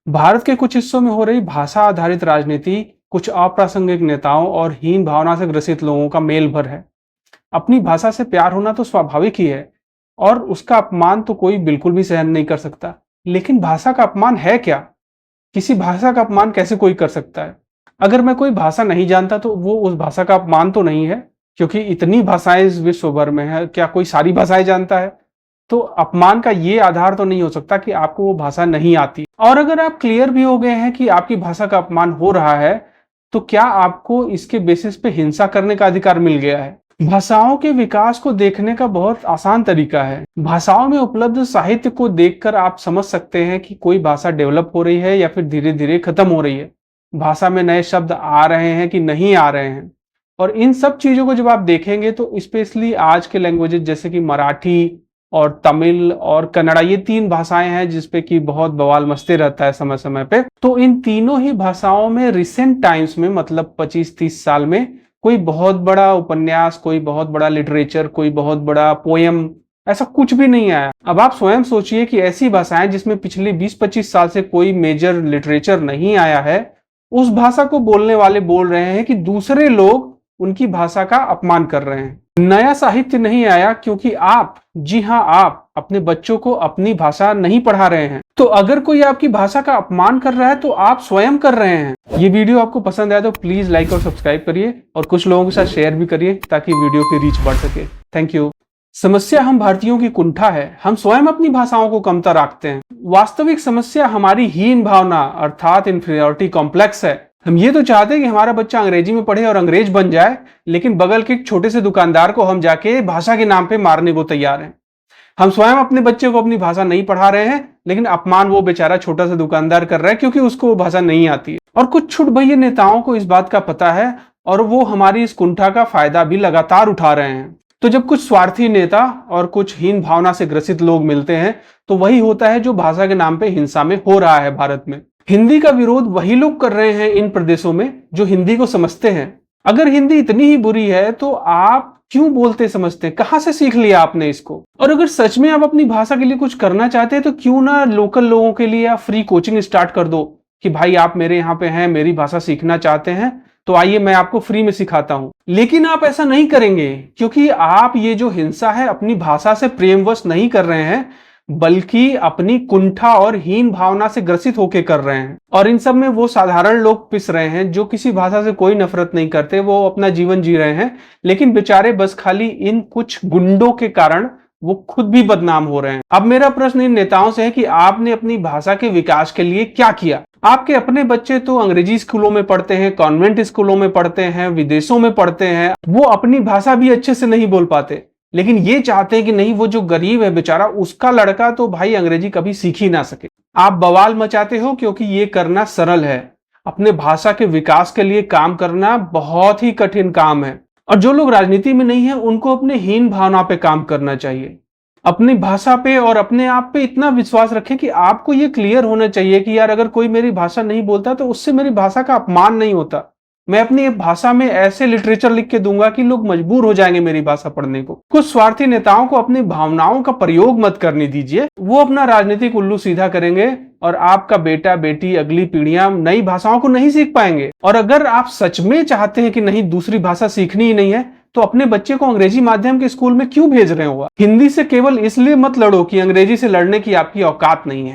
भारत के कुछ हिस्सों में हो रही भाषा आधारित राजनीति कुछ अप्रासंगिक नेताओं और हीन भावना से ग्रसित लोगों का मेल भर है। अपनी भाषा से प्यार होना तो स्वाभाविक ही है और उसका अपमान तो कोई बिल्कुल भी सहन नहीं कर सकता। लेकिन भाषा का अपमान है क्या? किसी भाषा का अपमान कैसे कोई कर सकता है? अगर मैं कोई भाषा नहीं जानता तो वो उस भाषा का अपमान तो नहीं है, क्योंकि इतनी भाषाएं इस विश्व भर में है। क्या कोई सारी भाषाएं जानता है? तो अपमान का ये आधार तो नहीं हो सकता कि आपको वो भाषा नहीं आती। और अगर आप क्लियर भी हो गए हैं कि आपकी भाषा का अपमान हो रहा है, तो क्या आपको इसके बेसिस पे हिंसा करने का अधिकार मिल गया है? भाषाओं के विकास को देखने का बहुत आसान तरीका है। भाषाओं में उपलब्ध साहित्य को देखकर आप समझ सकते हैं कि कोई भाषा डेवलप हो रही है या फिर धीरे धीरे खत्म हो रही है। भाषा में नए शब्द आ रहे हैं कि नहीं आ रहे हैं। और इन सब चीजों को जब आप देखेंगे तो स्पेशली आज के लैंग्वेजेस जैसे कि मराठी और तमिल और कन्नड़ा, ये तीन भाषाएं हैं जिसपे कि बहुत बवाल मचते रहता है समय समय पे। तो इन तीनों ही भाषाओं में रिसेंट टाइम्स में, मतलब 25-30 साल में, कोई बहुत बड़ा उपन्यास, कोई बहुत बड़ा लिटरेचर, कोई बहुत बड़ा पोयम, ऐसा कुछ भी नहीं आया। अब आप स्वयं सोचिए कि ऐसी भाषाएं जिसमें पिछले 20-25 साल से कोई मेजर लिटरेचर नहीं आया है, उस भाषा को बोलने वाले बोल रहे हैं कि दूसरे लोग उनकी भाषा का अपमान कर रहे हैं। नया साहित्य नहीं आया क्योंकि आप, जी हां आप, अपने बच्चों को अपनी भाषा नहीं पढ़ा रहे हैं। तो अगर कोई आपकी भाषा का अपमान कर रहा है तो आप स्वयं कर रहे हैं। ये वीडियो आपको पसंद आया तो प्लीज लाइक और सब्सक्राइब करिए और कुछ लोगों के साथ शेयर भी करिए ताकि वीडियो की रीच बढ़ सके। Thank you. समस्या हम भारतीयों की कुंठा है। हम स्वयं अपनी भाषाओं को कमतर आंकते हैं। वास्तविक समस्या हमारी हीन भावना अर्थात इंफीरियरिटी कॉम्प्लेक्स है। हम ये तो चाहते हैं कि हमारा बच्चा अंग्रेजी में पढ़े और अंग्रेज बन जाए, लेकिन बगल के एक छोटे से दुकानदार को हम जाके भाषा के नाम पे मारने को तैयार हैं। हम स्वयं अपने बच्चे को अपनी भाषा नहीं पढ़ा रहे हैं, लेकिन अपमान वो बेचारा छोटा सा दुकानदार कर रहा है क्योंकि उसको वो भाषा नहीं आती है। और कुछ छुटभइये नेताओं को इस बात का पता है और वो हमारी इस कुंठा का फायदा भी लगातार उठा रहे हैं। तो जब कुछ स्वार्थी नेता और कुछ हीन भावना से ग्रसित लोग मिलते हैं तो वही होता है जो भाषा के नाम पे हिंसा में हो रहा है भारत में। हिंदी का विरोध वही लोग कर रहे हैं इन प्रदेशों में जो हिंदी को समझते हैं। अगर हिंदी इतनी ही बुरी है तो आप क्यों बोलते समझते हैं? कहां से सीख लिया आपने इसको? और अगर सच में आप अपनी भाषा के लिए कुछ करना चाहते हैं तो क्यों ना लोकल लोगों के लिए आप फ्री कोचिंग स्टार्ट कर दो कि भाई आप मेरे यहाँ पे हैं, मेरी भाषा सीखना चाहते हैं तो आइए मैं आपको फ्री में सिखाता हूं। लेकिन आप ऐसा नहीं करेंगे क्योंकि आप ये जो हिंसा है अपनी भाषा से प्रेमवश नहीं कर रहे हैं, बल्कि अपनी कुंठा और हीन भावना से ग्रसित होकर कर रहे हैं। और इन सब में वो साधारण लोग पिस रहे हैं जो किसी भाषा से कोई नफरत नहीं करते, वो अपना जीवन जी रहे हैं, लेकिन बेचारे बस खाली इन कुछ गुंडों के कारण वो खुद भी बदनाम हो रहे हैं। अब मेरा प्रश्न इन नेताओं से है कि आपने अपनी भाषा के विकास के लिए क्या किया? आपके अपने बच्चे तो अंग्रेजी स्कूलों में पढ़ते हैं, कॉन्वेंट स्कूलों में पढ़ते हैं, विदेशों में पढ़ते हैं, वो अपनी भाषा भी अच्छे से नहीं बोल पाते, लेकिन ये चाहते हैं कि नहीं, वो जो गरीब है बेचारा, उसका लड़का तो भाई अंग्रेजी कभी सीख ही ना सके। आप बवाल मचाते हो क्योंकि ये करना सरल है। अपने भाषा के विकास के लिए काम करना बहुत ही कठिन काम है। और जो लोग राजनीति में नहीं है उनको अपने हीन भावना पे काम करना चाहिए। अपनी भाषा पे और अपने आप पे इतना विश्वास रखें कि आपको ये क्लियर होना चाहिए कि यार अगर कोई मेरी भाषा नहीं बोलता तो उससे मेरी भाषा का अपमान नहीं होता। मैं अपनी भाषा में ऐसे लिटरेचर लिख के दूंगा कि लोग मजबूर हो जाएंगे मेरी भाषा पढ़ने को। कुछ स्वार्थी नेताओं को अपनी भावनाओं का प्रयोग मत करने दीजिए। वो अपना राजनीतिक उल्लू सीधा करेंगे और आपका बेटा बेटी, अगली पीढ़ियां नई भाषाओं को नहीं सीख पाएंगे। और अगर आप सच में चाहते हैं कि नहीं, दूसरी भाषा सीखनी ही नहीं है, तो अपने बच्चे को अंग्रेजी माध्यम के स्कूल में क्यों भेज रहे हो? हिंदी से केवल इसलिए मत लड़ो कि अंग्रेजी से लड़ने की आपकी औकात नहीं है।